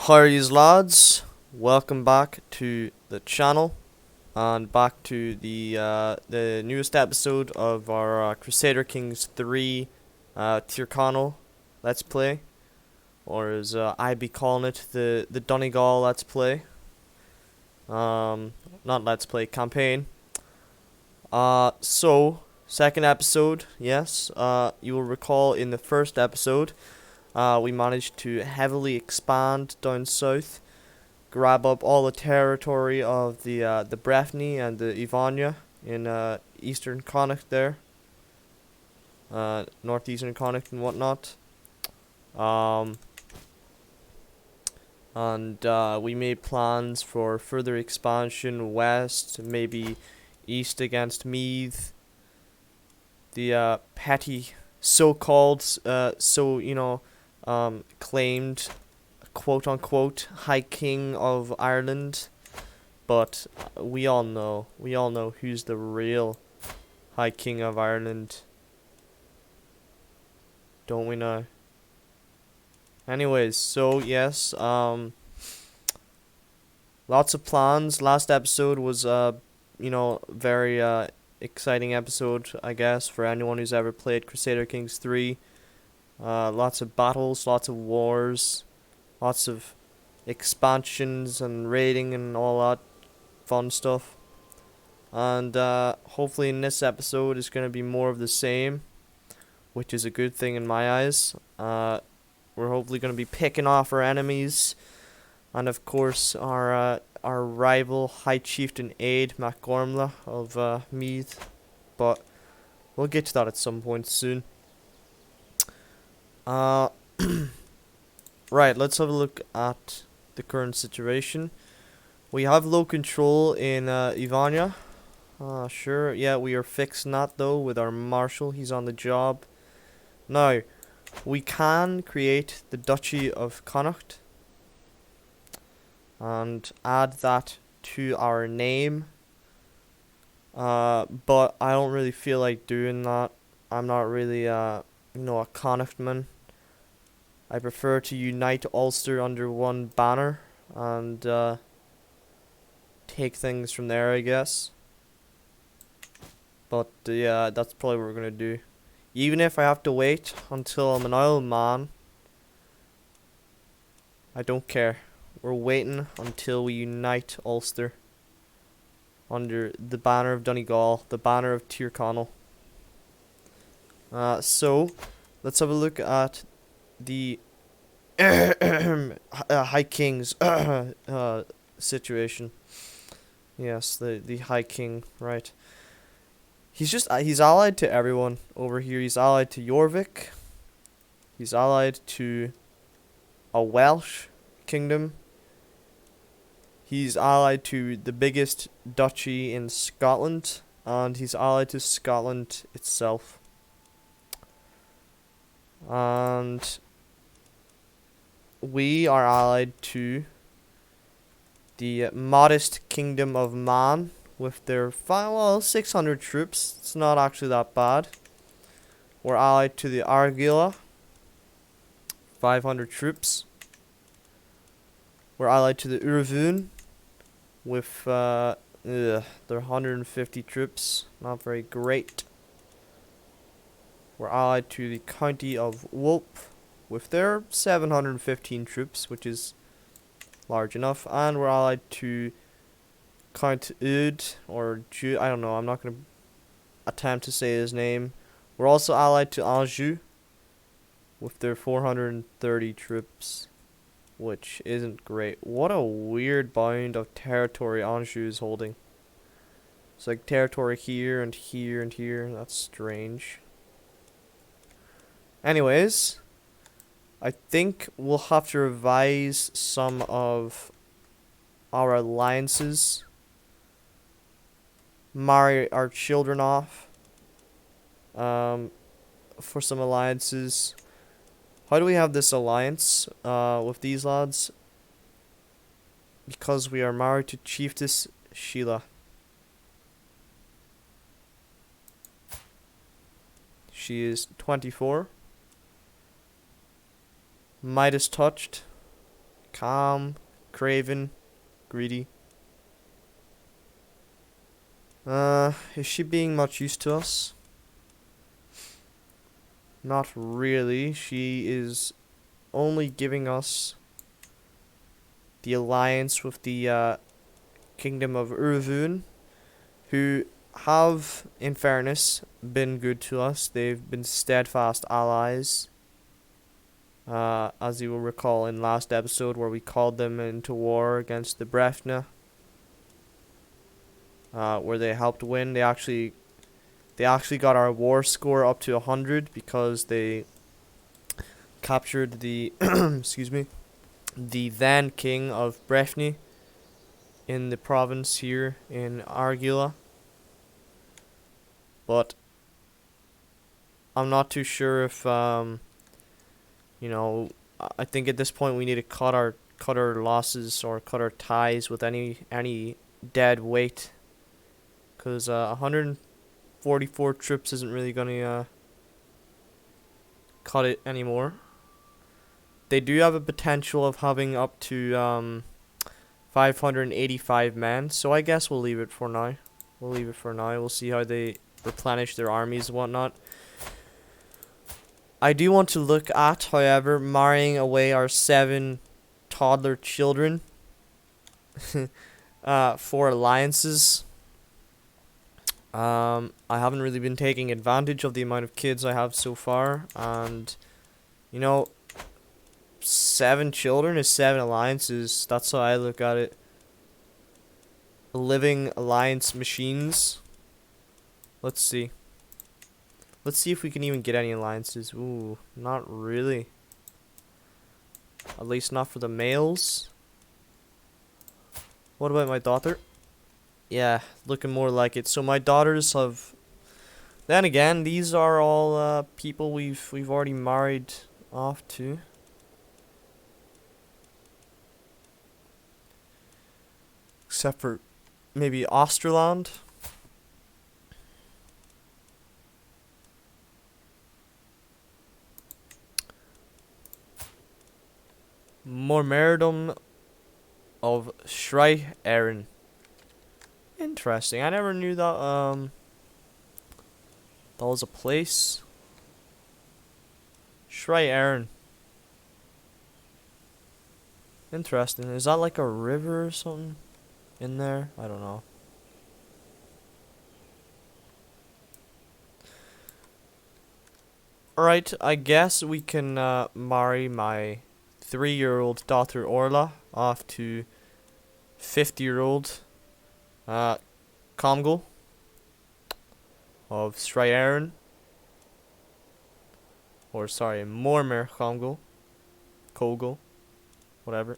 How are yous lads? Welcome back to the channel and back to the newest episode of our Crusader Kings 3 Conaill Let's Play, or as I be calling it, the Donegal Let's Play. Not Let's Play, campaign. So second episode, yes. You will recall in the first episode, we managed to heavily expand down south, grab up all the territory of the Breffni and the Ivania in eastern Connacht there, northeastern Connacht and whatnot. And we made plans for further expansion west, maybe east against Meath. The petty so-called, claimed quote-unquote High King of Ireland, but we all know who's the real High King of Ireland, don't we know? Anyways, so yes, lots of plans. Last episode was very exciting episode, I guess, for anyone who's ever played Crusader Kings 3. Lots of battles, lots of wars, lots of expansions and raiding and all that fun stuff. And hopefully in this episode is going to be more of the same, which is a good thing in my eyes. We're hopefully going to be picking off our enemies, and of course our rival High Chieftain Aid MacGormla of Meath, but we'll get to that at some point soon. Right, let's have a look at the current situation. We have low control in Ivania. Sure, yeah, we are fixing that though with our marshal. He's on the job. Now, we can create the Duchy of Connacht and add that to our name. But I don't really feel like doing that. I'm not really a Connachtman. I prefer to unite Ulster under one banner and take things from there, I guess. But yeah, that's probably what we're gonna do. Even if I have to wait until I'm an old man, I don't care. We're waiting until we unite Ulster under the banner of Donegal, the banner of Conaill. So let's have a look at the High King's situation. Yes, the High King, right. He's allied to everyone over here. He's allied to Jorvik. He's allied to a Welsh kingdom. He's allied to the biggest duchy in Scotland, and he's allied to Scotland itself. And we are allied to the modest kingdom of Man with their 600 troops. It's not actually that bad. We're allied to the Argila, 500 troops. We're allied to the Urvun with their 150 troops. Not very great. We're allied to the County of Wolp with their 715 troops, which is large enough. And we're allied to Count Ud, or Ju, I don't know, I'm not going to attempt to say his name. We're also allied to Anjou with their 430 troops, which isn't great. What a weird bound of territory Anjou is holding. It's like territory here and here and here. That's strange. Anyways, I think we'll have to revise some of our alliances. Marry our children off for some alliances. How do we have this alliance with these lads? Because we are married to Chiefess Sheila. She is 24. Midas touched. calm, craven, greedy. Is she being much use to us? Not really. She is only giving us the alliance with the Kingdom of Urvun, who have, in fairness, been good to us. They've been steadfast allies. As you will recall in last episode where we called them into war against the Brefna, where they helped win. They actually got our war score up to 100 because they captured the excuse me, the then king of Brefni in the province here in Argula. But I'm not too sure if you know, I think at this point we need to cut our losses or cut our ties with any dead weight, because 144 troops isn't really gonna cut it anymore. They do have a potential of having up to 585 men, so I guess we'll leave it for now. We'll see how they replenish their armies and whatnot. I do want to look at, however, marrying away our 7 toddler children for alliances. I haven't really been taking advantage of the amount of kids I have so far, and you know, 7 children is 7 alliances. That's how I look at it. Living alliance machines. Let's see. Let's see if we can even get any alliances. Ooh, not really. At least not for the males. What about my daughter? Yeah, looking more like it. So my daughters have... Then again, these are all people we've already married off to. Except for maybe Osterland. Mormerdom of Shrei Aaron. Interesting. I never knew that that was a place. Shrei Aaron. Interesting. Is that like a river or something in there? I don't know. Alright, I guess we can marry my 3-year-old daughter Orla off to 50-year-old Conaill of Shrei Aaron. Or sorry, Mormer Conaill. Kogel. Whatever.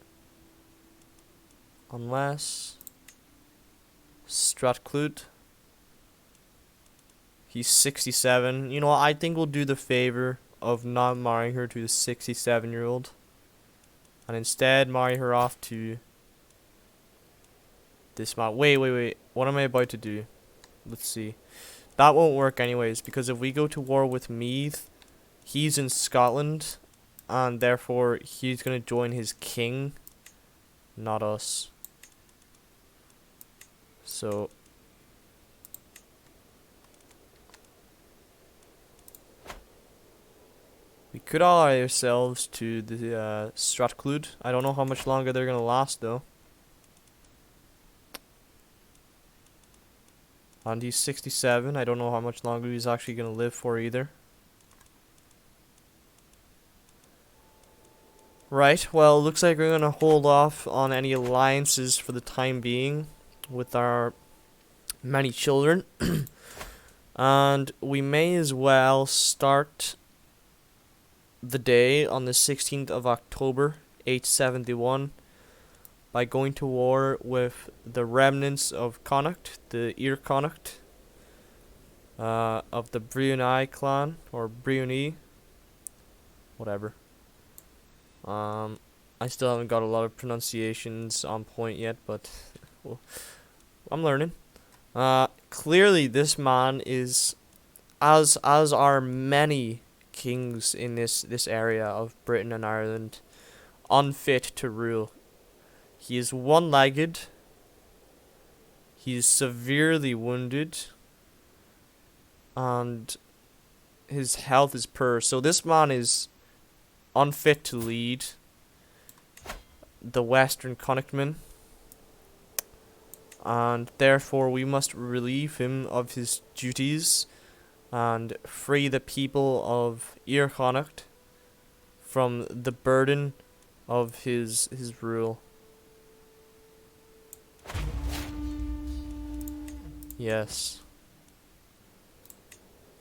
Unless Stratclute. He's 67. You know what, I think we'll do the favor of not marrying her to the 67-year-old. And instead marry her off to this man. Wait. What am I about to do? Let's see. That won't work anyways, because if we go to war with Meath, he's in Scotland, and therefore he's going to join his king, not us. So we could ally ourselves to the Stratclute. I don't know how much longer they're going to last though. And he's 67. I don't know how much longer he's actually going to live for either. Right, well, looks like we're going to hold off on any alliances for the time being with our many children. And we may as well start the day on the 16th of October, 871, by going to war with the remnants of Connacht, the Ir Connacht, of the Brioni clan, or Brioni, whatever. I still haven't got a lot of pronunciations on point yet, but well, I'm learning. Clearly this man is, as are many kings in this area of Britain and Ireland, unfit to rule. He is one-legged. He is severely wounded. And his health is poor. So this man is unfit to lead the Western Connachtmen. And therefore we must relieve him of his duties and free the people of Ear Connacht from the burden of his rule. Yes.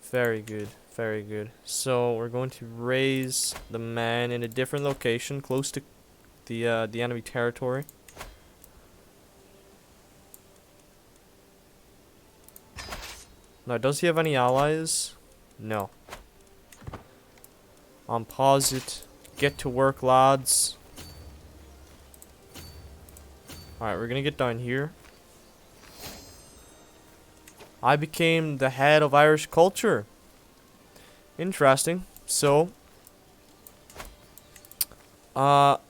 Very good, very good. So we're going to raise the man in a different location, close to the enemy territory. Now, does he have any allies? No. Pause it. Get to work, lads. Alright, we're gonna get down here. I became the head of Irish culture. Interesting. So, we'll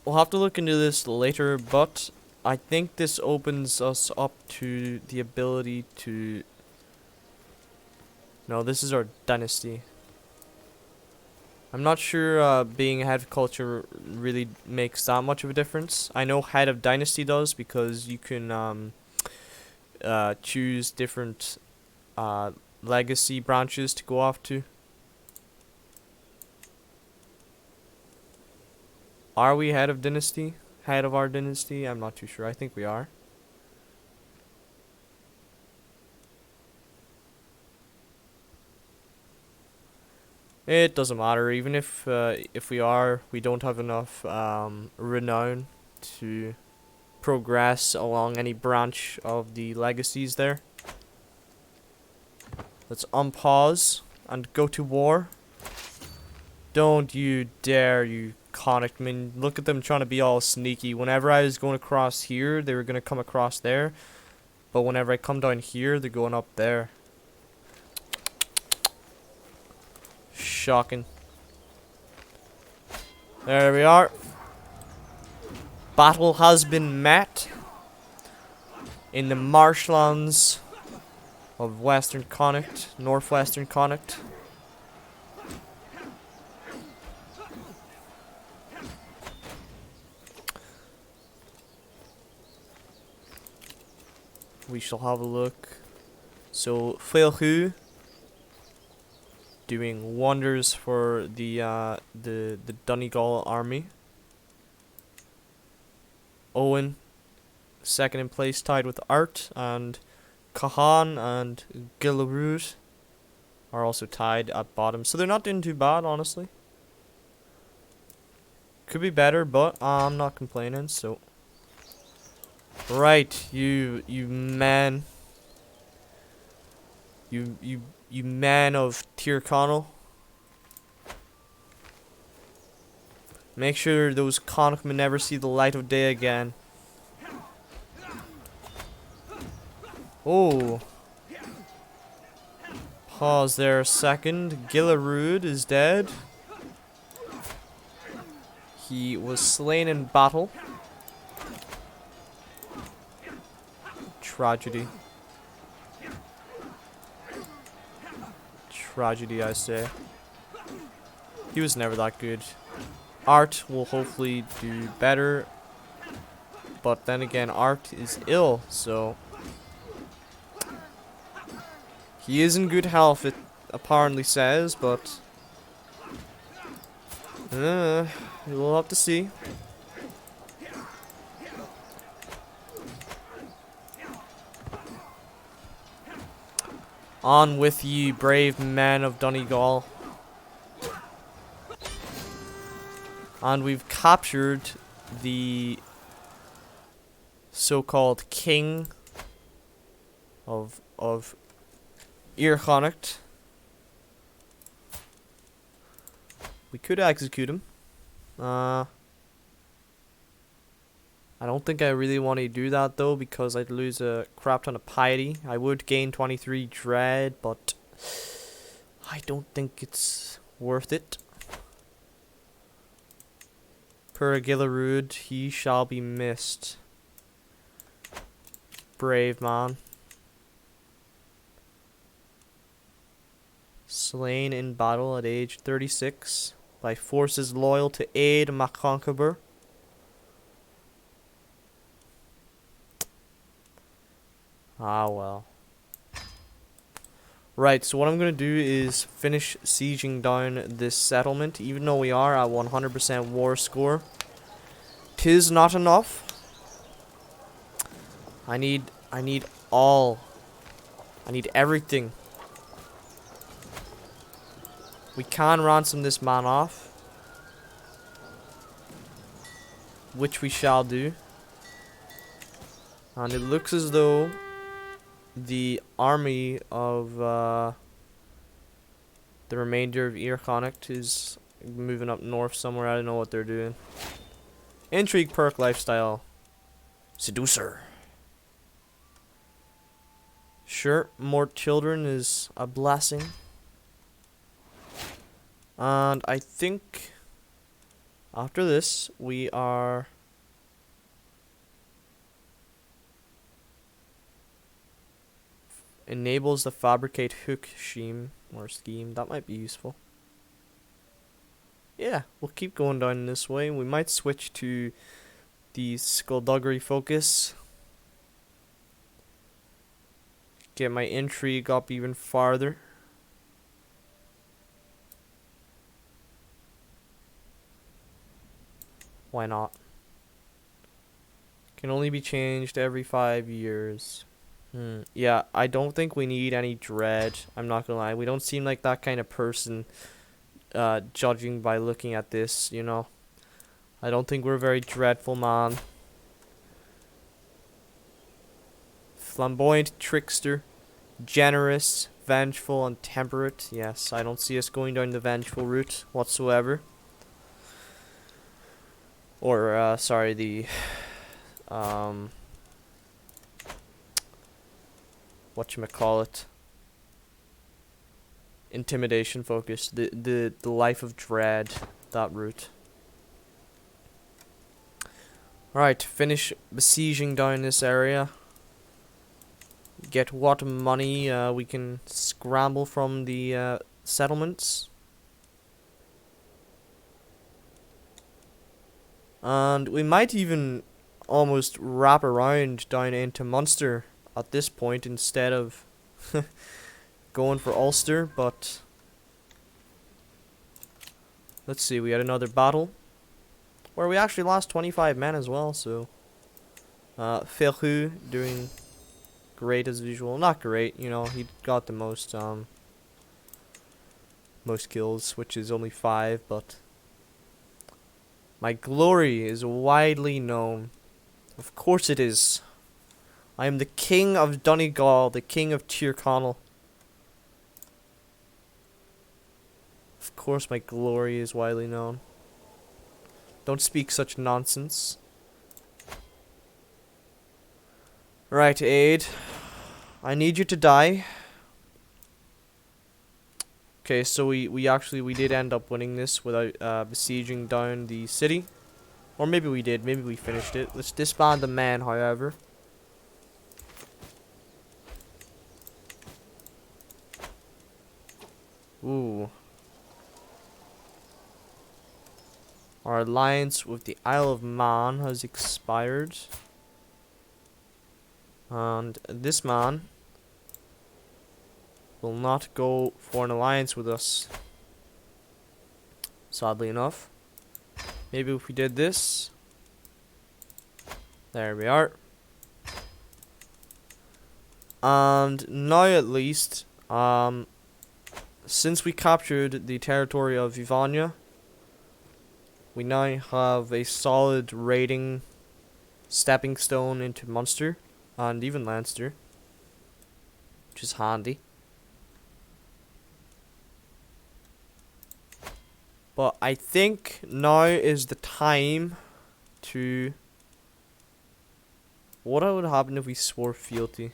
have to look into this later, but I think this opens us up to the ability to... No, this is our dynasty. I'm not sure being head of culture really makes that much of a difference. I know head of dynasty does, because you can choose different legacy branches to go off to. Are we head of dynasty? Head of our dynasty? I'm not too sure. I think we are. It doesn't matter. Even if we are, we don't have enough renown to progress along any branch of the legacies there. Let's unpause and go to war. Don't you dare, you Connachtmen. Look at them trying to be all sneaky. Whenever I was going across here, they were going to come across there. But whenever I come down here, they're going up there. Shocking. There we are. Battle has been met in the marshlands of Western Connacht, Northwestern Connacht. We shall have a look. So, Fullscreen doing wonders for the Donegal army. Owen, second in place, tied with Art, and Kahan and Gillarud are also tied at bottom. So they're not doing too bad, honestly. Could be better, but I'm not complaining. So, right, you man, you man of Tir Conaill. Make sure those Connachtmen never see the light of day again. Oh. Pause there a second. Gillarud is dead. He was slain in battle. Tragedy. Tragedy, I say. He was never that good. Art will hopefully do better, but then again, Art is ill, so he is in good health, it apparently says, but we'll have to see. On with ye, brave men of Donegal. And we've captured the so-called king of Ear Connacht. We could execute him. I don't think I really want to do that though, because I'd lose a crap ton of piety. I would gain 23 dread, but I don't think it's worth it. Per Gillerud, he shall be missed. Brave man. Slain in battle at age 36 by forces loyal to aid Maconquebur. Ah well. Right, so what I'm going to do is finish sieging down this settlement, even though we are at 100% war score. 'Tis not enough. I need all. I need everything. We can ransom this man off, which we shall do. And it looks as though the army of the remainder of Earconnect is moving up north somewhere. I don't know what they're doing. Intrigue perk lifestyle. Seducer. Sure, more children is a blessing. And I think after this we are enables the fabricate hook scheme or scheme. That might be useful. Yeah, we'll keep going down this way. We might switch to the skullduggery focus. Get my intrigue up even farther. Why not? Can only be changed every 5 years. Yeah, I don't think we need any dread. I'm not gonna lie. We don't seem like that kind of person, judging by looking at this, you know. I don't think we're a very dreadful man. Flamboyant trickster. Generous, vengeful, and temperate. Yes, I don't see us going down the vengeful route whatsoever. Or, sorry, the, whatchamacallit, intimidation focus, the life of dread, that route. Alright, finish besieging down this area. Get what money we can scramble from the settlements. And we might even almost wrap around down into Munster at this point instead of going for Ulster, but let's see, we had another battle where we actually lost 25 men as well, so Ferru doing great as usual. Not great, you know, he got the most kills, which is only 5, but my glory is widely known. Of course it is. I am the king of Donegal, the king of Conaill. Of course my glory is widely known. Don't speak such nonsense. Right, Aid. I need you to die. Okay, so we did end up winning this without besieging down the city. Or maybe we did, maybe we finished it. Let's disband the men, however. Ooh. Our alliance with the Isle of Man has expired. And this man will not go for an alliance with us. Sadly enough. Maybe if we did this. There we are. And now at least, since we captured the territory of Vivania, we now have a solid raiding stepping stone into Munster and even Leinster, which is handy. But I think now is the time to... What would happen if we swore fealty?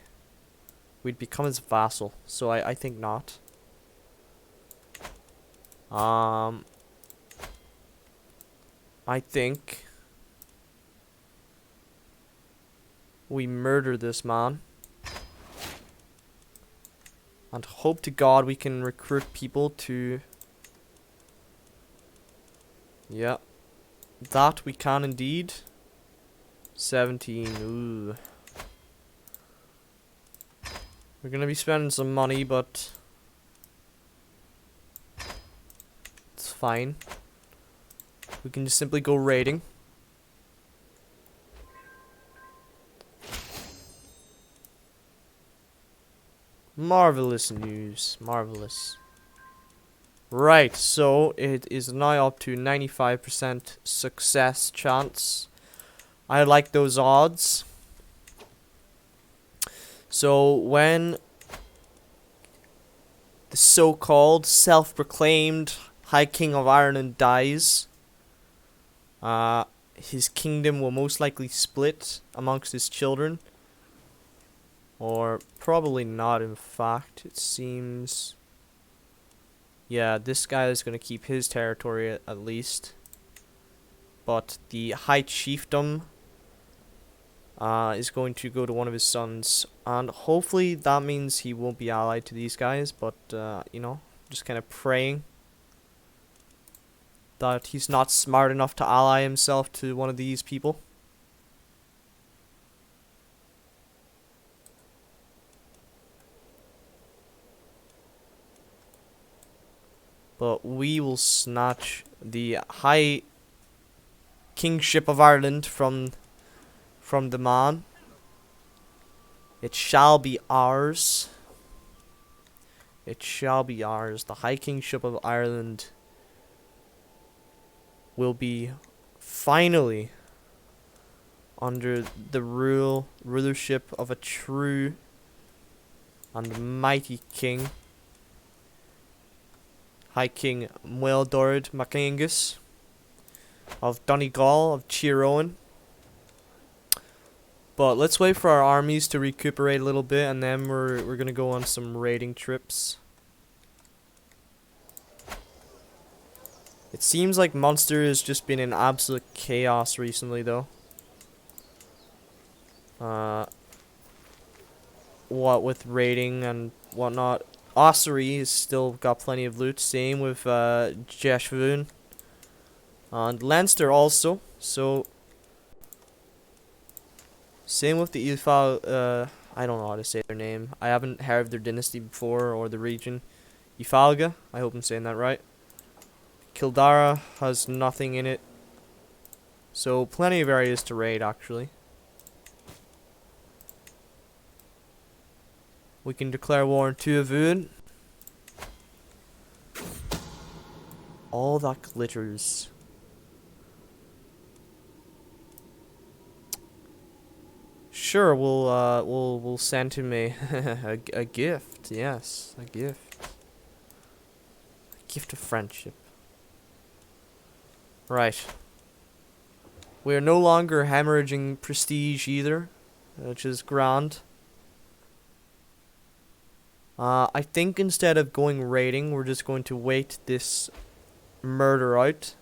We'd become his vassal, so I think not. I think we murder this man. And hope to God we can recruit people to... Yeah. That we can indeed. 17. Ooh. We're gonna be spending some money, but... it's fine. We can just simply go raiding. Marvelous news. Marvelous. Right, so it is now up to 95% success chance. I like those odds. So when the so-called self-proclaimed High King of Ireland dies, his kingdom will most likely split amongst his children. Or probably not, in fact. It seems... yeah, this guy is going to keep his territory at least. But the High Chiefdom is going to go to one of his sons. And hopefully that means he won't be allied to these guys. But, you know, just kind of praying that he's not smart enough to ally himself to one of these people. But we will snatch the High Kingship of Ireland from the man. It shall be ours. It shall be ours. The High Kingship of Ireland will be finally under the rulership of a true and mighty king. High King Mueldord Macangus of Donegal of Chiroan. But let's wait for our armies to recuperate a little bit, and then we're gonna go on some raiding trips. It seems like Munster has just been in absolute chaos recently, though. What with raiding and whatnot. Ossory has still got plenty of loot. Same with Jeshvoon. And Leinster also. So same with the Ifal. I don't know how to say their name. I haven't heard of their dynasty before or the region. Ifalga. I hope I'm saying that right. Kildare has nothing in it. So plenty of areas to raid actually. We can declare war on Tuavoon. All that glitters. Sure, we'll send him a a gift. Yes, a gift. A gift of friendship. Right. We are no longer hemorrhaging prestige either, which is grand. I think instead of going raiding, we're just going to wait this murder out.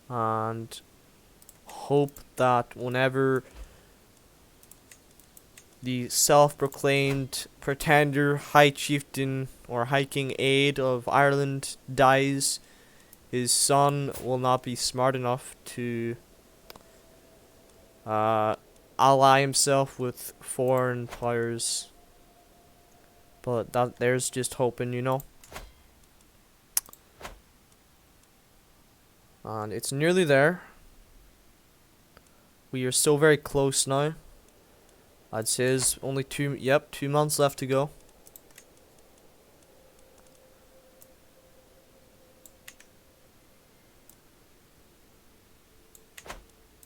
And hope that whenever the self-proclaimed pretender High Chieftain or High King Aid of Ireland dies, his son will not be smart enough to ally himself with foreign powers. But there's just hoping, you know. And it's nearly there. We are so very close now. I'd say there's only 2 months left to go.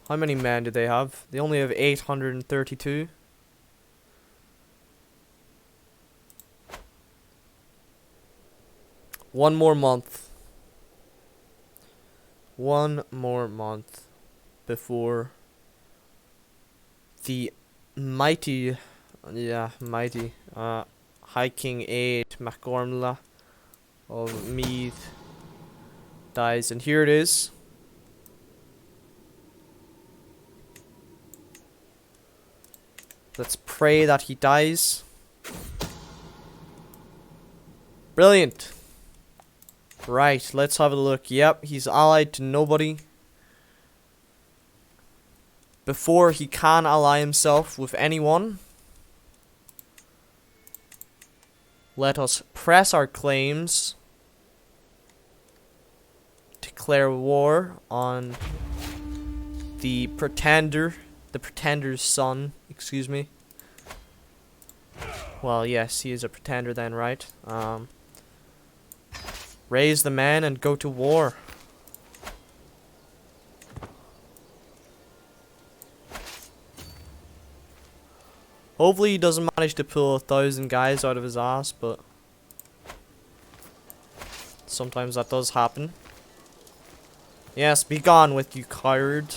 How many men do they have? They only have 832. One more month. One more month before the mighty High King 8 MacGormla of Meath dies, and here it is. Let's pray that he dies. Brilliant. Right, let's have a look. Yep, he's allied to nobody. Before he can ally himself with anyone, let us press our claims. Declare war on the pretender's son, excuse me. Well, yes, he is a pretender then, right? Raise the men and go to war. Hopefully he doesn't manage to pull 1,000 guys out of his ass, but sometimes that does happen. Yes, be gone with you, coward.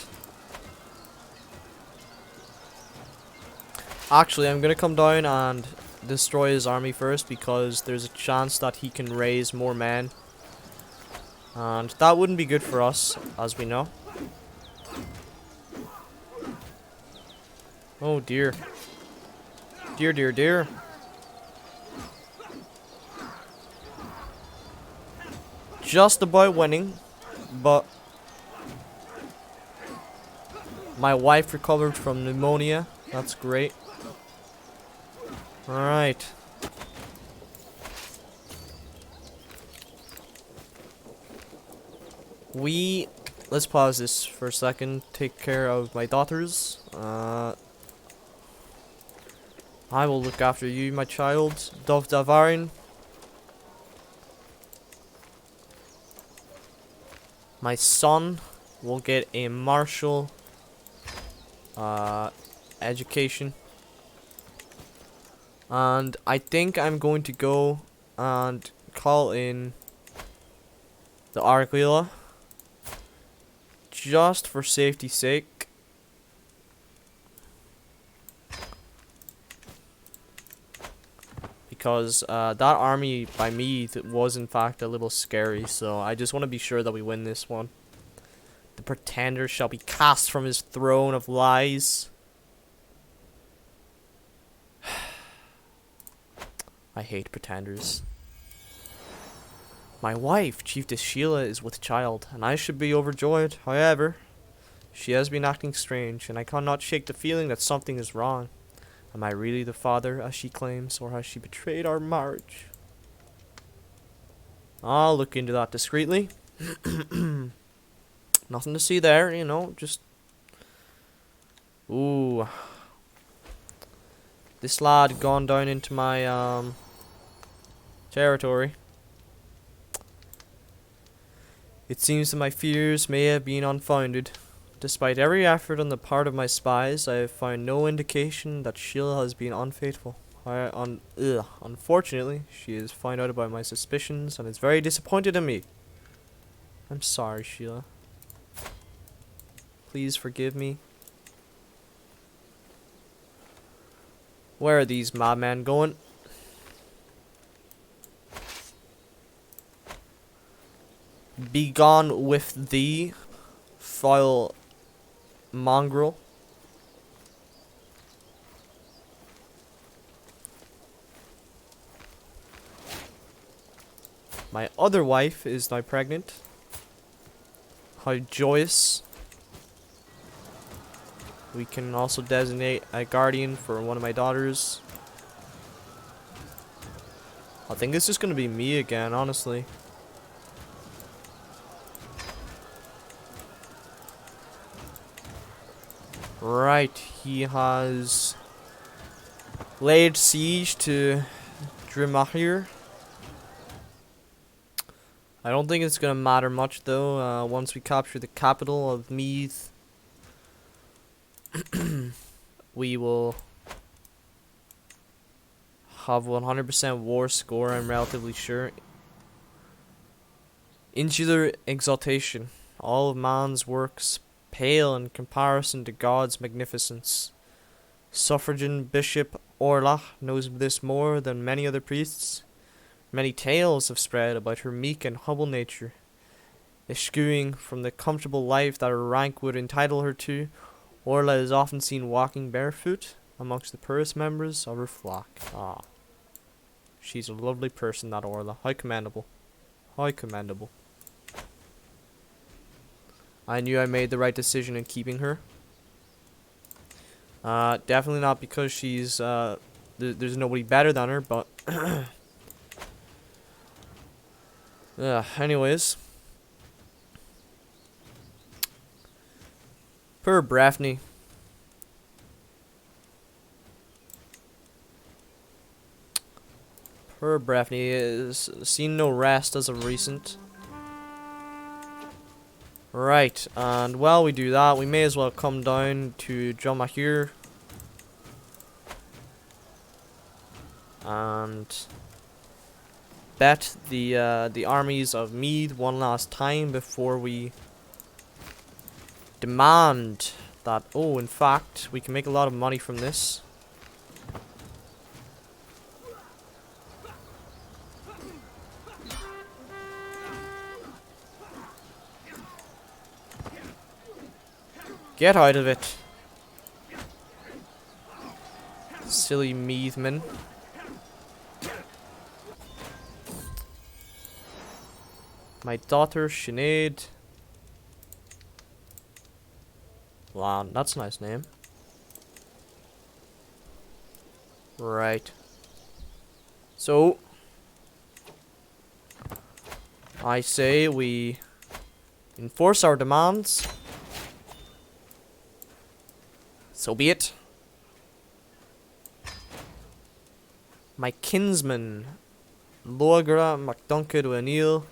Actually, I'm gonna come down and destroy his army first, because there's a chance that he can raise more men. And that wouldn't be good for us, as we know. Oh dear. Dear, dear, dear. Just about winning, but my wife recovered from pneumonia. That's great. Alright. Let's pause this for a second. Take care of my daughters. I will look after you, my child. Dov Davarin. My son will get a martial education. And I think I'm going to go and call in the Arguila, just for safety's sake. Because that army by me was in fact a little scary, so I just want to be sure that we win this one. The pretender shall be cast from his throne of lies. I hate pretenders. My wife, Chiefess Sheila, is with child, and I should be overjoyed. However, she has been acting strange, and I cannot shake the feeling that something is wrong. Am I really the father, as she claims, or has she betrayed our marriage? I'll look into that discreetly. Nothing to see there, you know, just... Ooh. This lad gone down into my, territory. It seems that my fears may have been unfounded. Despite every effort on the part of my spies, I have found no indication that Sheila has been unfaithful. Unfortunately, she has found out about my suspicions and is very disappointed in me. I'm sorry, Sheila. Please forgive me. Where are these madmen going? Be gone with thee, foul mongrel. My other wife is now pregnant. How joyous. We can also designate a guardian for one of my daughters. I think it's just gonna be me again, honestly. Right, he has laid siege to Drimachir. I don't think it's gonna matter much though. Once we capture the capital of Meath, we will have 100% war score, I'm relatively sure. Insular exaltation. All of man's works pale in comparison to God's magnificence. Suffragan bishop Orla knows this more than many other priests. Many tales have spread about her meek and humble nature. Eschewing from the comfortable life that her rank would entitle her to, Orla is often seen walking barefoot amongst the poorest members of her flock. Ah, she's a lovely person, that Orla. How commendable. How commendable. I knew I made the right decision in keeping her. Definitely not because she's, there's nobody better than her, but... anyways. Poor Breffney. Poor Breffney is seen no rest as of recent. Right, and while we do that, we may as well come down to Drumahir and bet the armies of Meath one last time before we demand that. Oh, in fact, we can make a lot of money from this. Get out of it, silly Meathman. My daughter Sinead. Wow, that's a nice name. Right. So I say we enforce our demands. So be it. My kinsman, Loagra MacDuncan Conaill.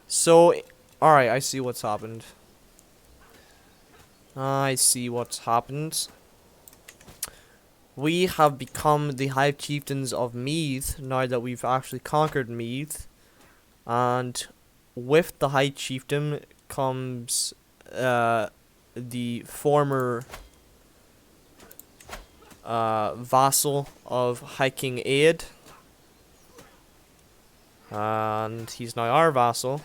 So, alright, I see what's happened. I see what's happened. We have become the High Chieftains of Meath now that we've actually conquered Meath. And with the High Chieftain comes the former vassal of High King Aed. And he's now our vassal.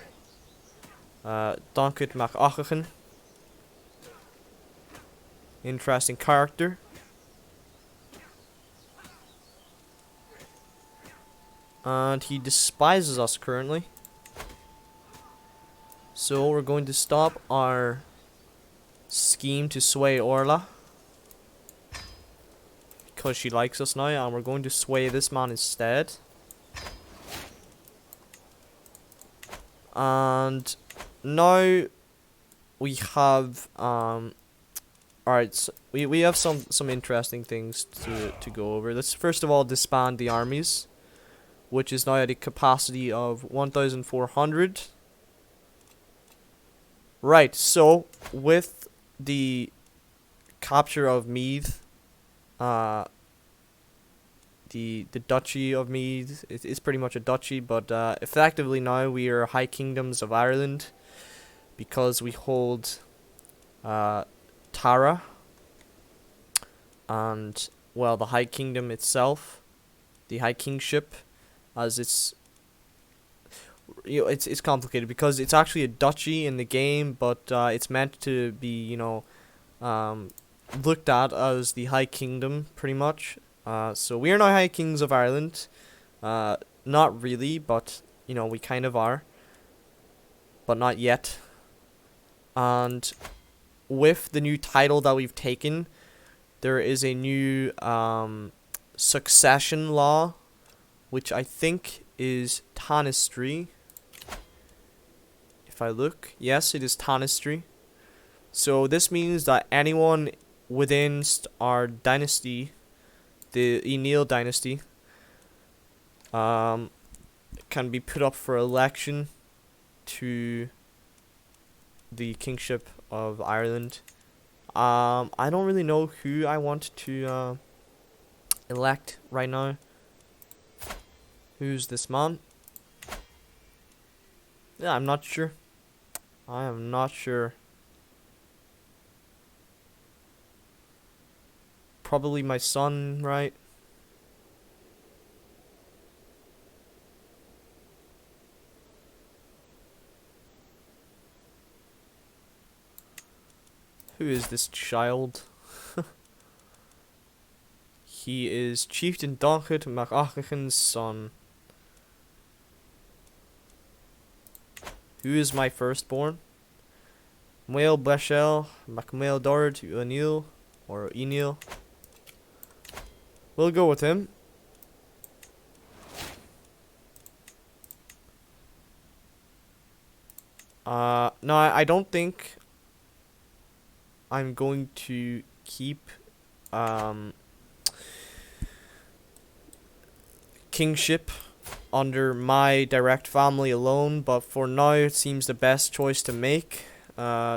Donkit MacAchagan. Interesting character. And he despises us currently. So we're going to stop our scheme to sway Orla. Because she likes us now, and we're going to sway this man instead. And now we have alright, so we have some interesting things to go over. Let's first of all disband the armies, which is now at a capacity of 1,400. Right, so with the capture of Meath, the Duchy of Meath is pretty much a duchy, but effectively now we are High Kingdoms of Ireland because we hold Tara and, well, the High Kingdom itself, the High Kingship, as it's complicated because it's actually a duchy in the game, but it's meant to be, looked at as the High Kingdom pretty much. So we are now High Kings of Ireland. Not really, but we kind of are, but not yet. And with the new title that we've taken, there is a new succession law, which I think is Tanistry. If I look, yes, it is Tanistry. So this means that anyone within our dynasty, the Conaill dynasty, can be put up for election to the kingship of Ireland. I don't really know who I want to elect right now. Who's this man? Yeah, I'm not sure. I am not sure. probably my son, right? Who is this child? He is Chieftain Donegal MacAchachan's son. Who is my firstborn? Mael Blashel Macmail Dord O'Neill or Enil. We'll go with him. No, I don't think I'm going to keep kingship under my direct family alone, but for now it seems the best choice to make,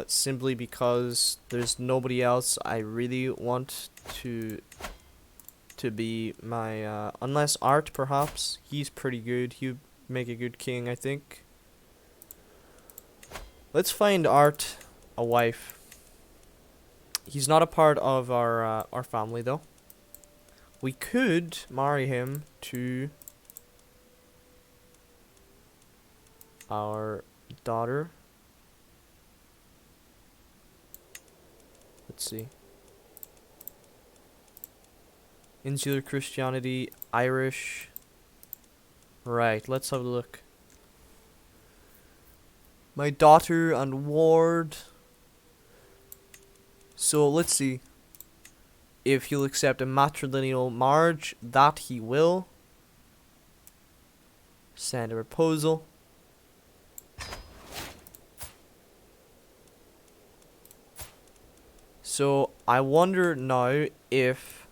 simply because there's nobody else I really want to be my, unless Art perhaps. He's pretty good, he'd make a good king, I think. Let's find Art a wife. He's not a part of our family though. We could marry him to our daughter. Let's see. Insular Christianity, Irish. Right, let's have a look. My daughter and ward. So let's see if he'll accept a matrilineal marriage. That he will. Send a proposal. So I wonder now if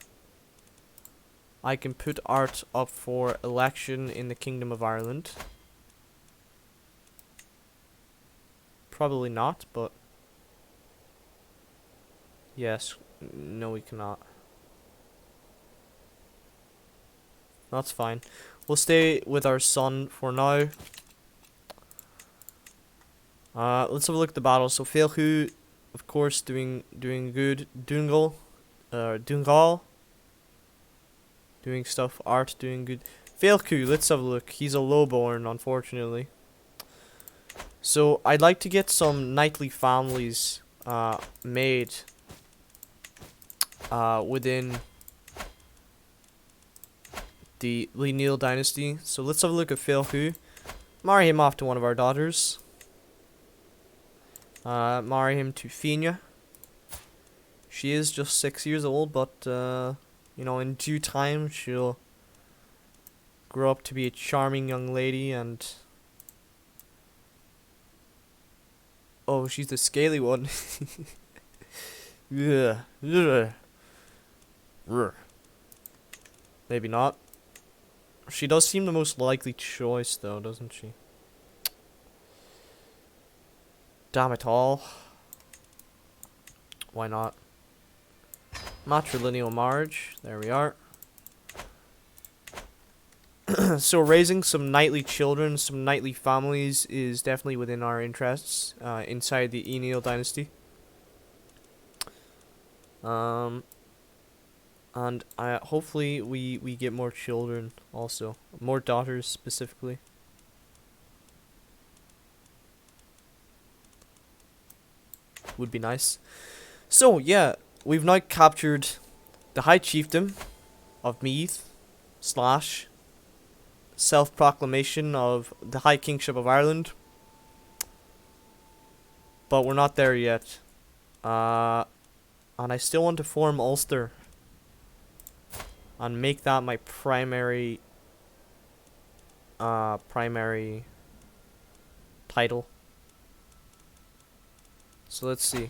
I can put Art up for election in the Kingdom of Ireland. Probably not, but yes, no we cannot. That's fine. We'll stay with our son for now. Let's have a look at the battle. So Fullscreen, of course, doing good. Donegal, doing stuff. Art doing good. Fullscreen, let's have a look. He's a lowborn, unfortunately. So I'd like to get some knightly families made within the Conaill dynasty. So let's have a look at Fullscreen. Marry him off to one of our daughters. Marry him to Fina. She is just 6 years old, but you know, in due time she'll grow up to be a charming young lady. And oh, she's the scaly one. Yeah. Maybe not. She does seem the most likely choice though, doesn't she? Damn it all. Why not? Matrilineal marriage. There we are. So raising some knightly children, some knightly families is definitely within our interests inside the Conaill dynasty. And hopefully we get more children also. More daughters specifically. Would be nice. So yeah, we've now captured the High Chiefdom of Meath / self-proclamation of the High Kingship of Ireland. But we're not there yet. And I still want to form Ulster and make that my primary title. So let's see.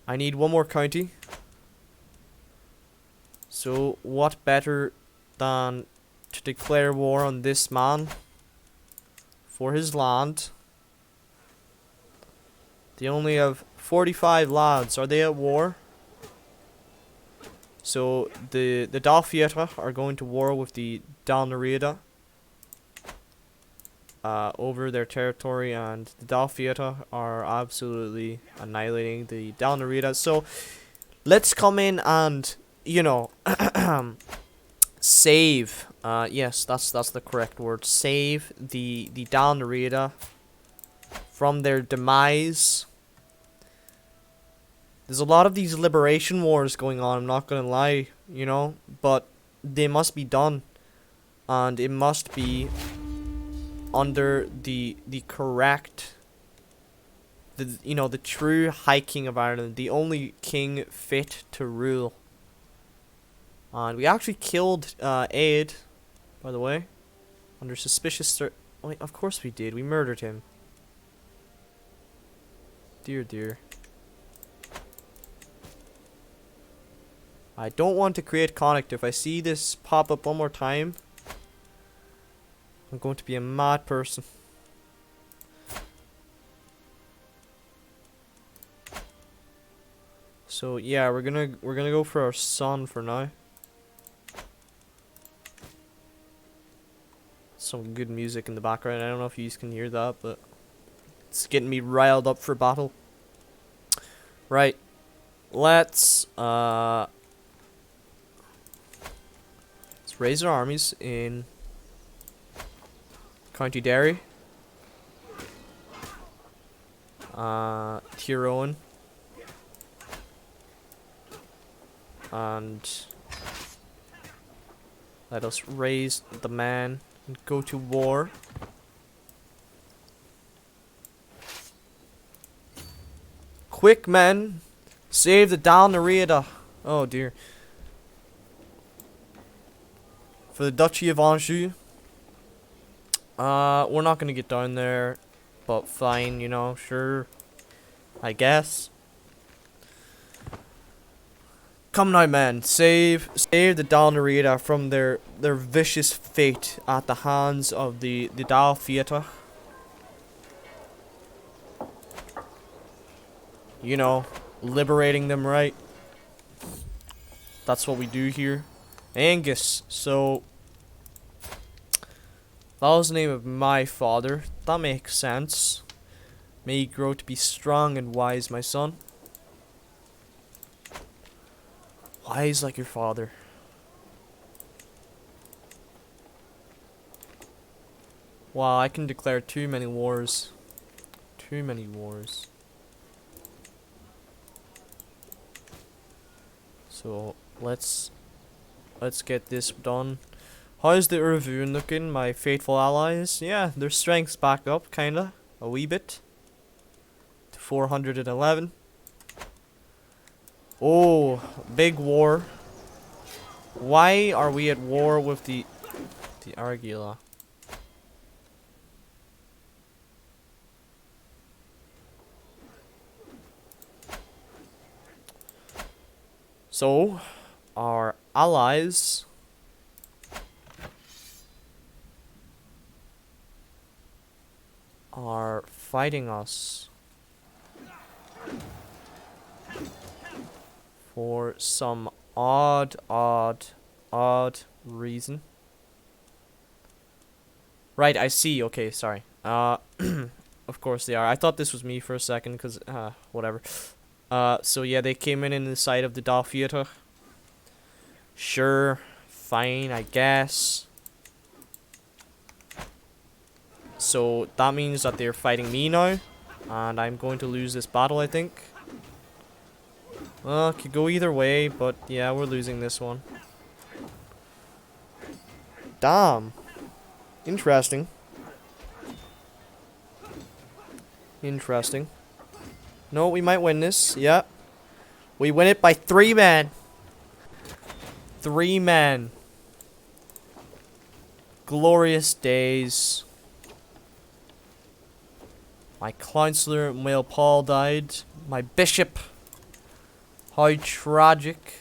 I need one more county. So what better than to declare war on this man for his land. They only have 45 lads. Are they at war? So the Dalfieta are going to war with the Dalnarida over their territory, and the Dalfieta are absolutely annihilating the Dalnarida. So let's come in and, you know, save. Yes, that's the correct word. Save the Dal na Riada from their demise. There's a lot of these liberation wars going on, I'm not gonna lie, you know, but they must be done, and it must be under the correct, the true High King of Ireland, the only king fit to rule. And we actually killed Aid, by the way, under suspicious wait, of course we did. We murdered him. Dear, dear. I don't want to create conflict. If I see this pop up one more time, I'm going to be a mad person. So yeah, we're gonna go for our son for now. Some good music in the background. I don't know if you can hear that, but it's getting me riled up for battle. Right. Let's raise our armies in County Derry, Tyrone, and let us raise the man and go to war. Quick, men! Save the Dal na Riada. Oh dear. For the Duchy of Anjou. We're not gonna get down there, but fine, you know, sure. I guess. Come now, men. Save the Dal na Riada from their vicious fate at the hands of the Dal Fiata. You know, liberating them, right? That's what we do here. Angus, so that was the name of my father. That makes sense. May you grow to be strong and wise, my son. Wise like your father. Wow, I can declare too many wars. Too many wars. So let's get this done. How's the Urvun looking, my faithful allies? Yeah, their strength's back up, kinda. A wee bit. To 411. Oh, big war. Why are we at war with the Argila? So, our allies are fighting us for some odd reason. Right, I see. Okay, sorry. Of course they are. I thought this was me for a second, cause whatever. So yeah, they came in the side of the Dal Fiata. Sure, fine, I guess. So that means that they're fighting me now, and I'm going to lose this battle, I think. Well, it could go either way, but yeah, we're losing this one. Damn. Interesting. Interesting. No, we might win this. Yeah. We win it by 3 men. 3 men. Glorious days. My councillor, Mail Paul, died. My bishop. How tragic.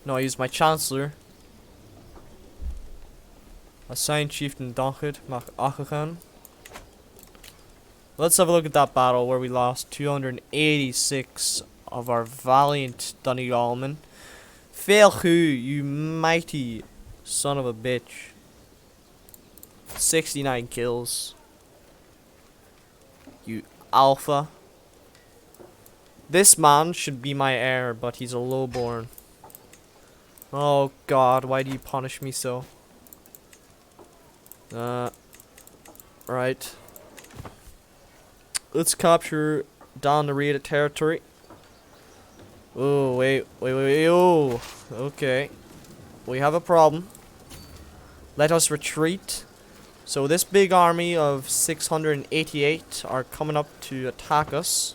No, he was my chancellor. Assigned chieftain Donegal, Mac Achachan. Let's have a look at that battle where we lost 286 of our valiant Donegalmen. Fail you mighty son of a bitch. 69 kills. You alpha. This man should be my heir, but he's a lowborn. Oh god, why do you punish me so? Right. Let's capture down the raided territory. Oh, wait, oh, okay. We have a problem. Let us retreat. So this big army of 688 are coming up to attack us,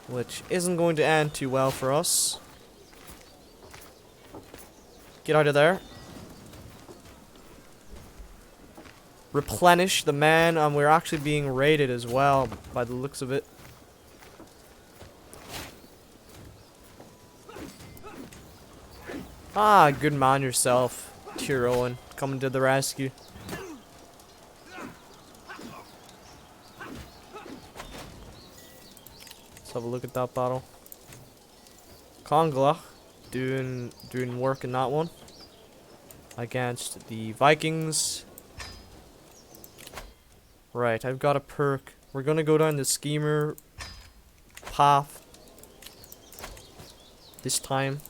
which isn't going to end too well for us. Get out of there. Replenish the men, and we're actually being raided as well, by the looks of it. Ah, good man yourself, Tyrone, coming to the rescue. Let's have a look at that battle. Conaill doing work in that one against the Vikings. Right, I've got a perk. We're gonna go down the schemer path this time.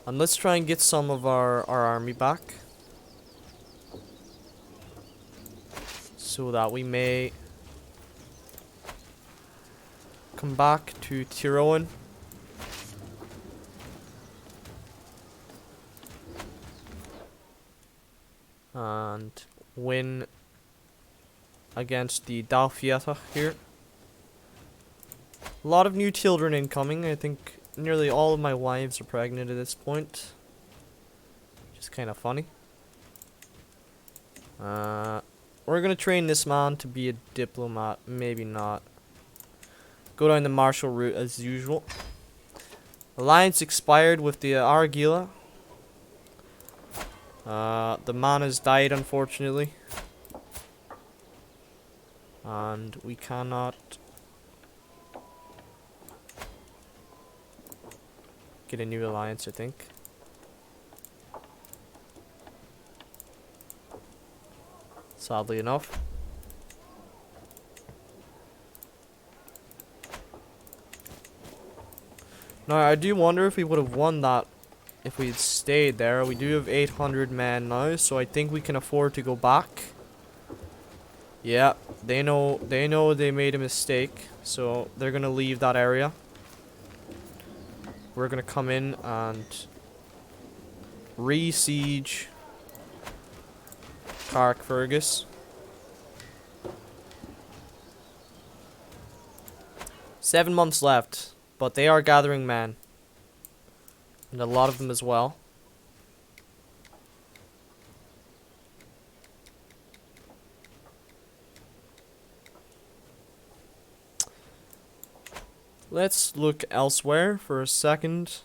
And let's try and get some of our army back, so that we may come back to Tyrone. And win against the Dalfieta here. A lot of new children incoming. I think nearly all of my wives are pregnant at this point. Which is kind of funny. We're gonna train this man to be a diplomat. Maybe not. Go down the martial route as usual. Alliance expired with the Argila. The man has died, unfortunately. And we cannot get a new alliance, I think. Sadly enough. Now, I do wonder if we would have won that if we'd stayed there. We do have 800 men now, so I think we can afford to go back. Yeah, they know they made a mistake, so they're gonna leave that area. We're gonna come in and re-siege Carrickfergus. 7 months left, but they are gathering men. And a lot of them as well. Let's look elsewhere for a second.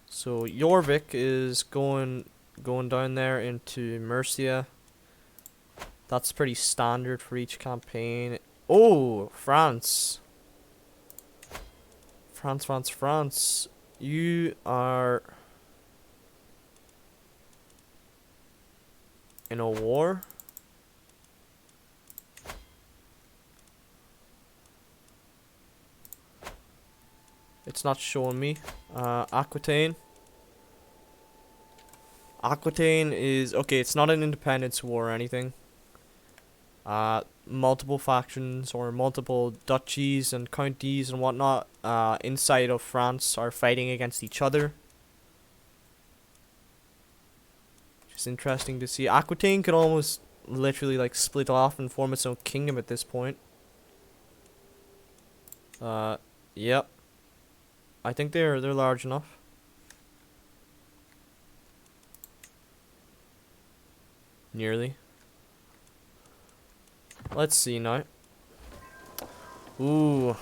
So Jorvik is going down there into Mercia. That's pretty standard for each campaign. Oh, France. France. You are in a war? It's not showing me. Aquitaine. Aquitaine is... okay, it's not an independence war or anything. Multiple factions or multiple duchies and counties and whatnot inside of France are fighting against each other. Which is interesting to see. Aquitaine could almost literally like split off and form its own kingdom at this point. Yep. I think they're large enough. Nearly. Let's see now. Ooh.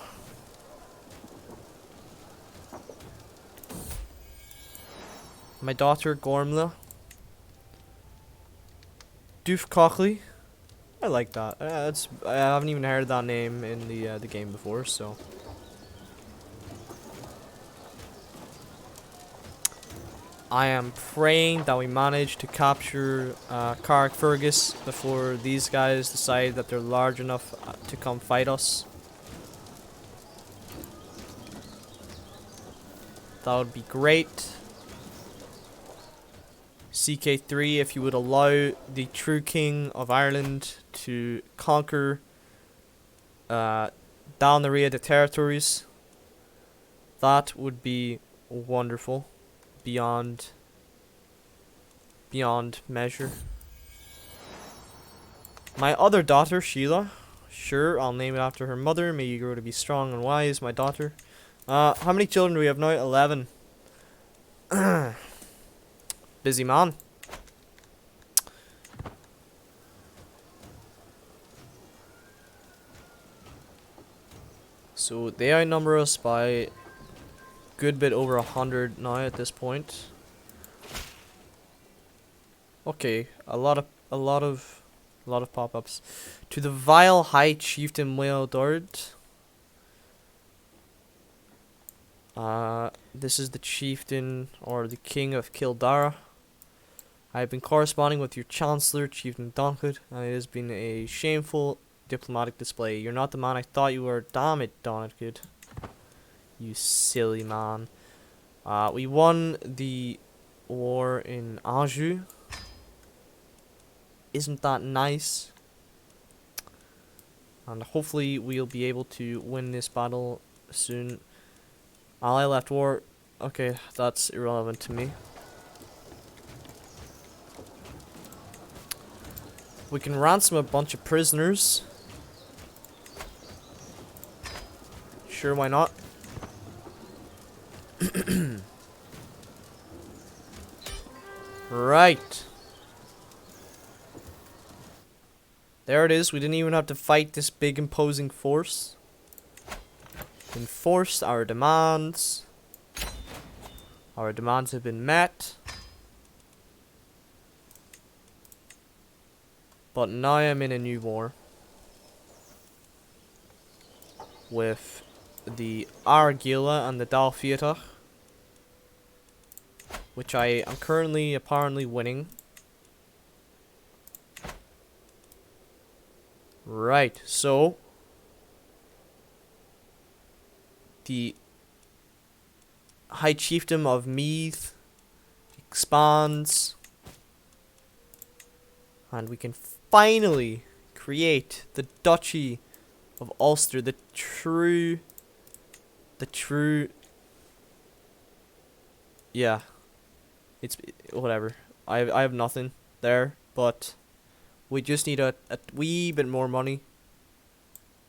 My daughter Gormla. Doof Cochley. I like that. I haven't even heard that name in the game before, so. I am praying that we manage to capture Carrickfergus before these guys decide that they're large enough to come fight us. That would be great. CK3, if you would allow the true King of Ireland to conquer down the area the territories, that would be wonderful. Beyond measure. My other daughter, Sheila. Sure, I'll name it after her mother. May you grow to be strong and wise, my daughter. How many children do we have now? 11. Busy man. So they outnumber us by a good bit over 100 now at this point. Okay, a lot of pop-ups. To the vile high chieftain Muildord. This is the chieftain or the king of Kildare. I have been corresponding with your chancellor, Chieftain Donegal, and it has been a shameful diplomatic display. You're not the man I thought you were. Damn it, Donegal. You silly man. We won the war in Anjou. Isn't that nice? And hopefully we'll be able to win this battle soon. Ally left war. Okay, that's irrelevant to me. We can ransom a bunch of prisoners. Sure, why not? Right. There it is. We didn't even have to fight this big imposing force. Enforced our demands. Our demands have been met. But now I'm in a new war. With the Argila and the Dalfiatach. Which I am currently apparently winning. Right, so the High Chiefdom of Meath expands, and we can finally create the Duchy of Ulster, the true, yeah, it's whatever. I have nothing there, but we just need a wee bit more money.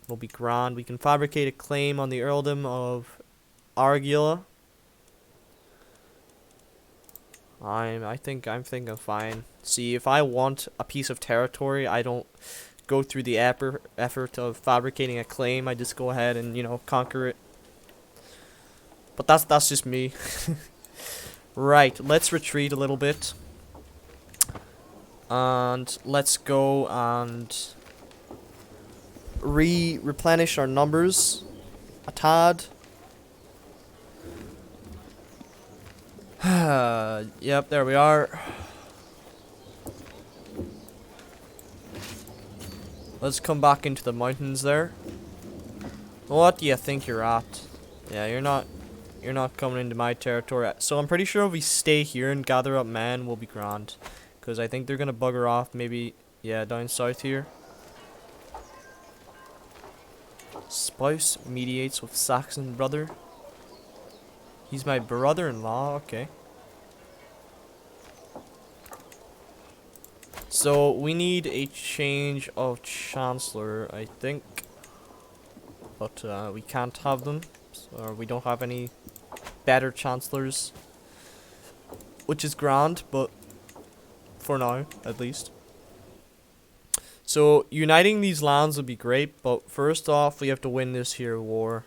It'll be grand. We can fabricate a claim on the earldom of Argila. I think I'm fine. See, if I want a piece of territory, I don't go through the effort of fabricating a claim. I just go ahead and, you know, conquer it. But that's just me. Right, let's retreat a little bit. And let's go and replenish our numbers a tad. Yep, there we are. Let's come back into the mountains there. What do you think you're at? Yeah, you're not coming into my territory. So I'm pretty sure if we stay here and gather up men, we'll be grand. Because I think they're going to bugger off maybe, yeah, down south here. Spouse mediates with Saxon brother. He's my brother-in-law, okay. So we need a change of chancellor, I think. But we can't have them. Or we don't have any better chancellors. Which is grand, but for now, at least. So, uniting these lands would be great, but first off, we have to win this here war.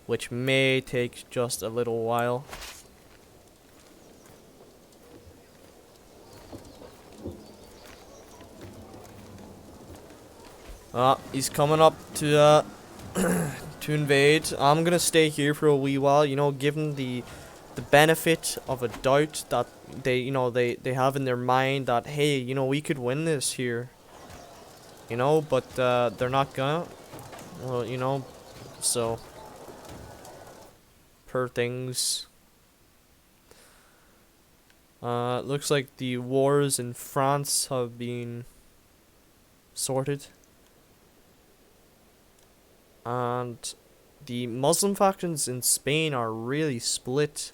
Which may take just a little while. He's coming up to invade. I'm gonna stay here for a wee while, you know, given the the benefit of a doubt that they have in their mind that, hey, we could win this here, but they're not gonna. Well, so per things. Looks like the wars in France have been sorted. And the Muslim factions in Spain are really split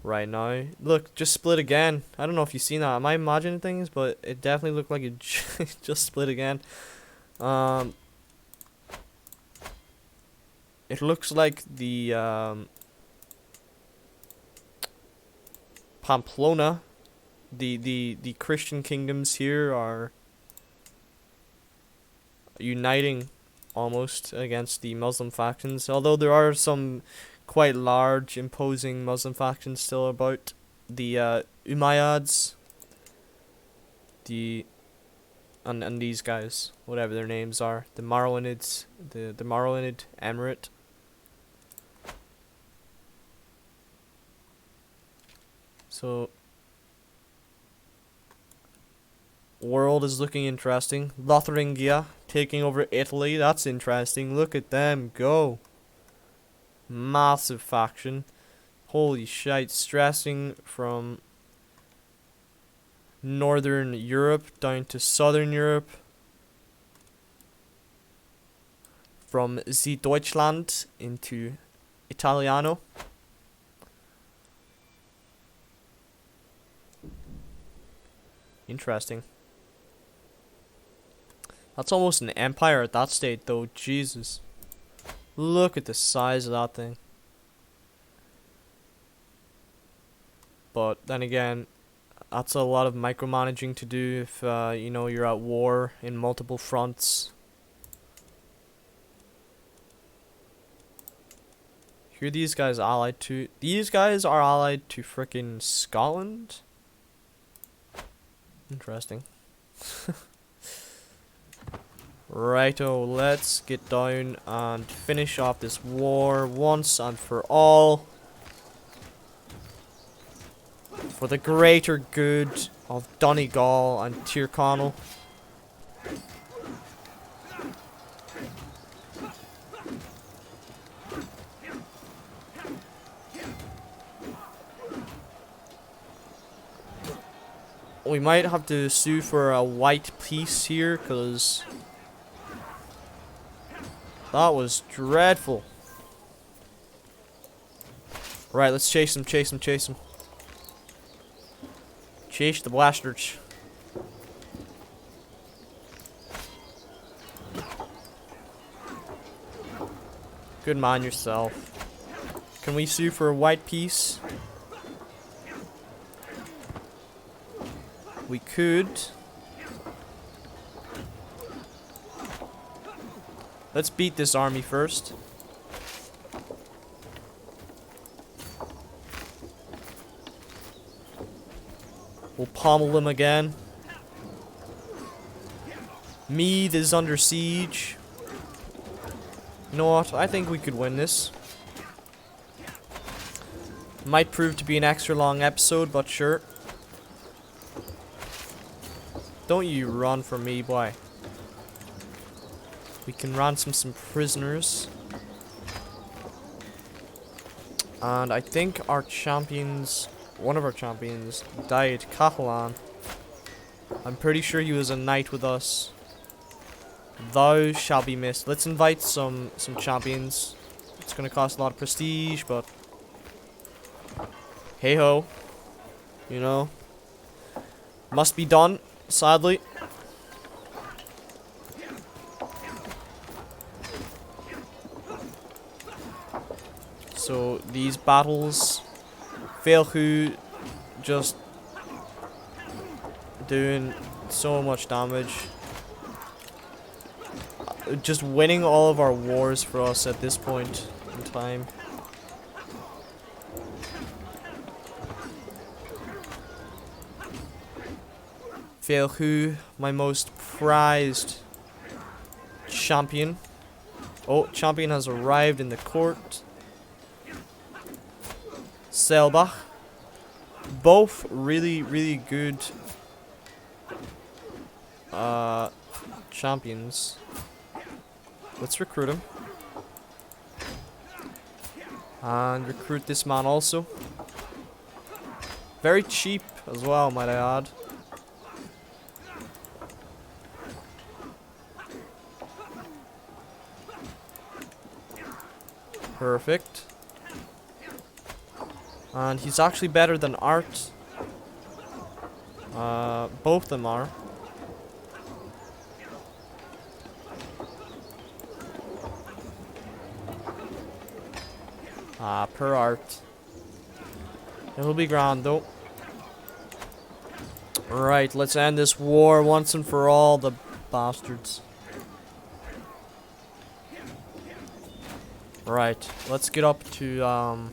right now. Look, just split again. I don't know if you've seen that. Am I imagining things? But it definitely looked like it just split again. It looks like the Pamplona, the Christian kingdoms here are uniting almost against the Muslim factions, although there are some quite large imposing Muslim factions still about. The Umayyads, and these guys, whatever their names are, the Marwanids, the Marwanid Emirate. So world is looking interesting. Lotharingia taking over Italy. That's interesting. Look at them go. Massive faction. Holy shite. Stressing from Northern Europe down to Southern Europe. From Süddeutschland into Italiano. Interesting. That's almost an empire at that state, though. Jesus. Look at the size of that thing. But then again, that's a lot of micromanaging to do if you're at war in multiple fronts. Who are these guys allied to? These guys are allied to frickin' Scotland? Interesting. Righto, let's get down and finish off this war once and for all. For the greater good of Donegal and Conaill. We might have to sue for a white peace here, because that was dreadful. Right, let's chase him, chase him, chase him. Chase the bastards. Good man yourself. Can we sue for a white peace? We could. Let's beat this army first. We'll pommel them again. Meath is under siege. You know what? I think we could win this. Might prove to be an extra long episode, but sure. Don't you run from me, boy. We can ransom some prisoners. And I think our champions, one of our champions, died. Catalan. I'm pretty sure he was a knight with us. Thou shall be missed. Let's invite some champions. It's gonna cost a lot of prestige, but hey ho. You know. Must be done. Sadly. So these battles, Failhu just doing so much damage. Just winning all of our wars for us at this point in time. Failhu, my most prized champion. Oh, champion has arrived in the court. Selbach. Both really, really good champions. Let's recruit him. And recruit this man also. Very cheap as well, might I add. Perfect. And he's actually better than Art. Both of them are. Per Art. It'll be grand though. Right, let's end this war once and for all, the bastards. Right, let's get up to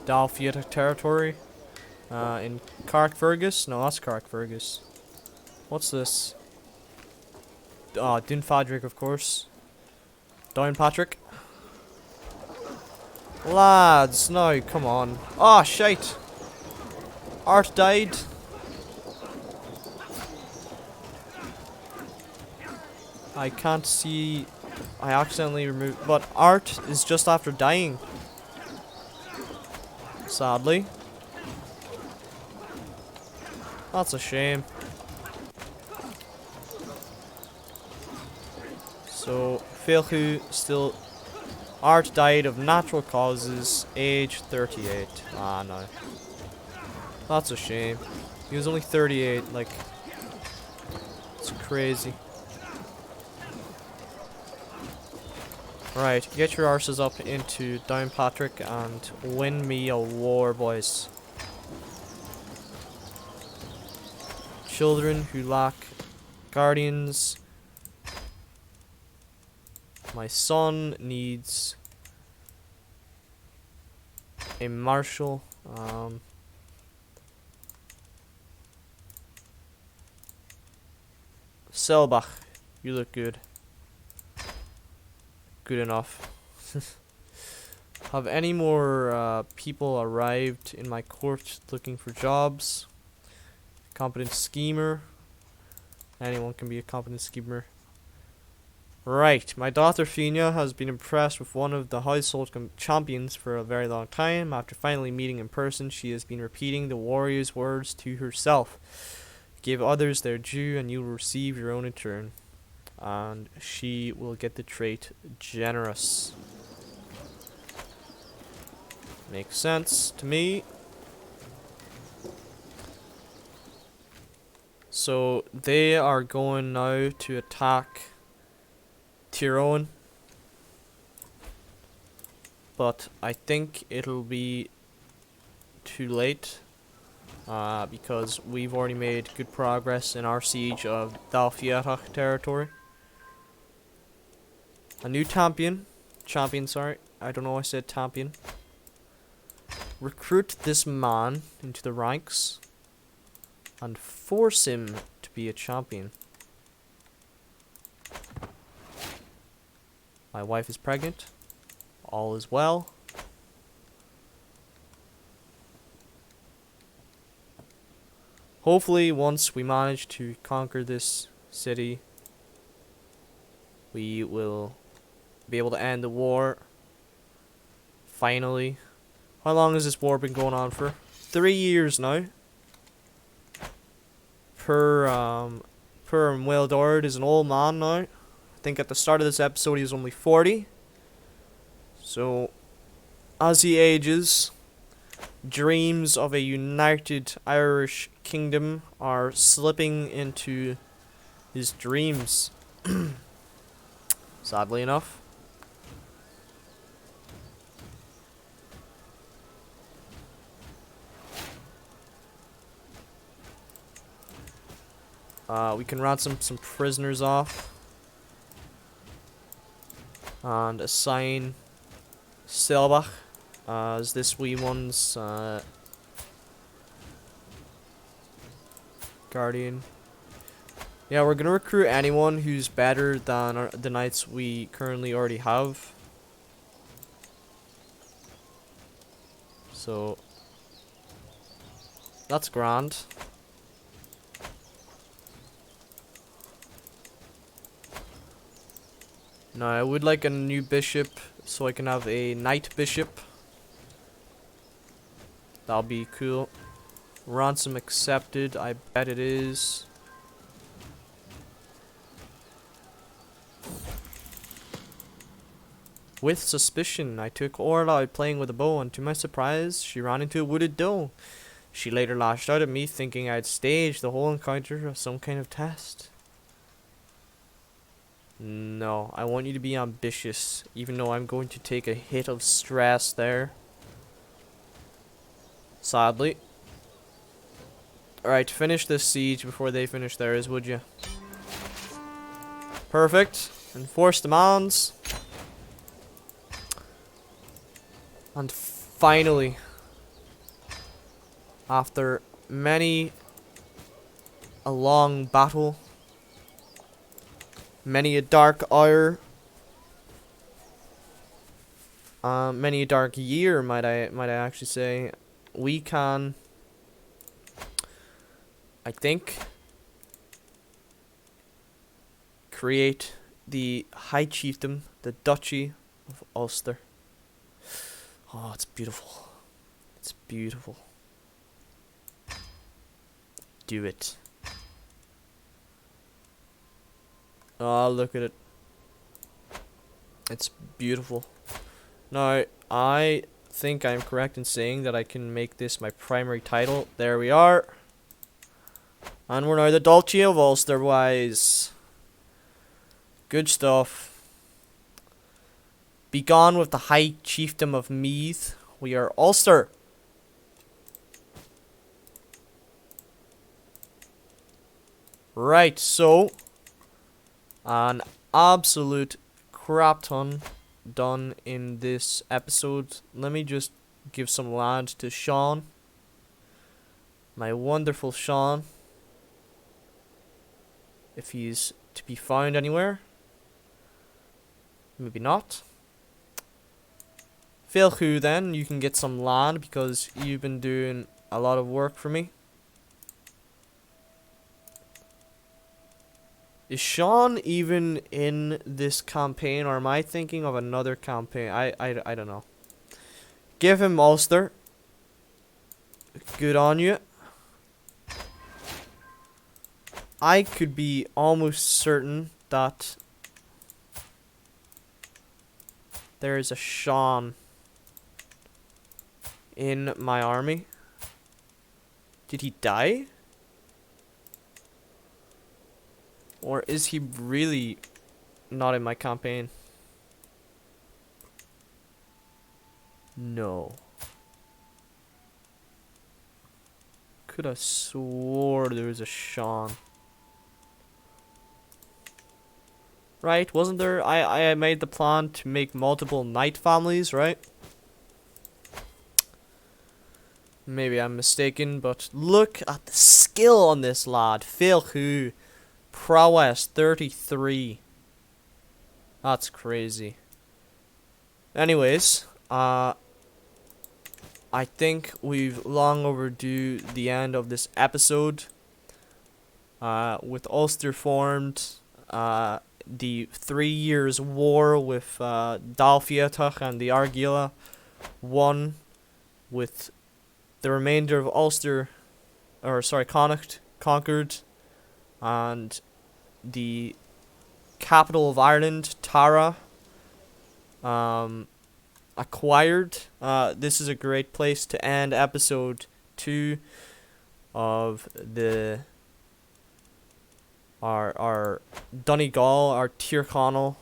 Dalfiat territory. In Carrickfergus? No, that's Carrickfergus. What's this? Dunfadric, of course. Downpatrick. Lads, no, come on. Oh, shite. Art died. I can't see. I accidentally removed. But Art is just after dying. Sadly. That's a shame. So, Filchu still. Art died of natural causes, age 38. Ah, no. That's a shame. He was only 38, like. It's crazy. Right, get your arses up into Downpatrick and win me a war, boys. Children who lack guardians. My son needs a marshal. Selbach, you look good. Good enough. Have any more people arrived in my court looking for jobs? Competent schemer. Anyone can be a competent schemer. Right, my daughter Fina has been impressed with one of the household champions for a very long time. After finally meeting in person, she has been repeating the warrior's words to herself. Give others their due and you will receive your own in turn. And she will get the trait generous. Makes sense to me. So they are going now to attack Tyrone. But I think it'll be too late. Because we've already made good progress in our siege of Dalfiat territory. A new champion, sorry, I don't know why I said champion. Recruit this man into the ranks and force him to be a champion. My wife is pregnant. All is well. Hopefully, once we manage to conquer this city, we will be able to end the war. Finally. How long has this war been going on for? 3 years now. Per Wildord is an old man now. I think at the start of this episode he was only 40. So, as he ages, dreams of a united Irish kingdom are slipping into his dreams. Sadly enough. We can ransom some prisoners off. And assign Selbach as this wee one's guardian. Yeah, we're gonna recruit anyone who's better than the knights we currently already have. So that's grand. Now I would like a new bishop so I can have a knight bishop. That'll be cool. Ransom accepted, I bet it is. With suspicion, I took Orla out playing with a bow, and to my surprise, she ran into a wooded doe. She later lashed out at me, thinking I'd staged the whole encounter as some kind of test. No, I want you to be ambitious, even though I'm going to take a hit of stress there. Sadly. Alright, finish this siege before they finish theirs, would you? Perfect. Enforce demands. And finally, after many a long battle, many a dark hour, many a dark year, might I actually say, we can, I think, create the High Chiefdom, the Duchy of Ulster. Oh, it's beautiful. It's beautiful. Do it. Oh, look at it. It's beautiful. Now, I think I'm correct in saying that I can make this my primary title. There we are. And we're now the Duchy of Ulster, boys. Good stuff. Be gone with the High Chiefdom of Meath. We are Ulster. Right, so an absolute crap ton done in this episode. Let me just give some land to Sean. My wonderful Sean. If he's to be found anywhere. Maybe not. Philhu, then, you can get some land because you've been doing a lot of work for me. Is Sean even in this campaign, or am I thinking of another campaign? I don't know. Give him Ulster. Good on you. I could be almost certain that there is a Sean in my army. Did he die? Or is he really not in my campaign? No. Could have swore there was a Sean. Right, wasn't there? I made the plan to make multiple knight families, right? Maybe I'm mistaken, but look at the skill on this lad. Philhu. Prowess 33. That's crazy. Anyways, I think we've long overdue the end of this episode. With Ulster formed, the 3 years war with Dalfiatach and the Argila won, with the remainder of Ulster, or sorry, Connacht conquered, and the capital of Ireland, Tara, acquired. This is a great place to end episode 2 of our Donegal, our Conaill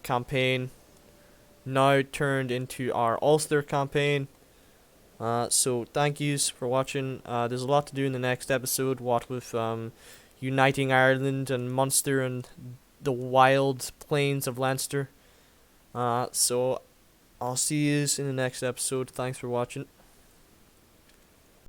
campaign, now turned into our Ulster campaign. So thank yous for watching. There's a lot to do in the next episode, what with uniting Ireland and Munster and the wild plains of Leinster. So I'll see yous in the next episode. Thanks for watching.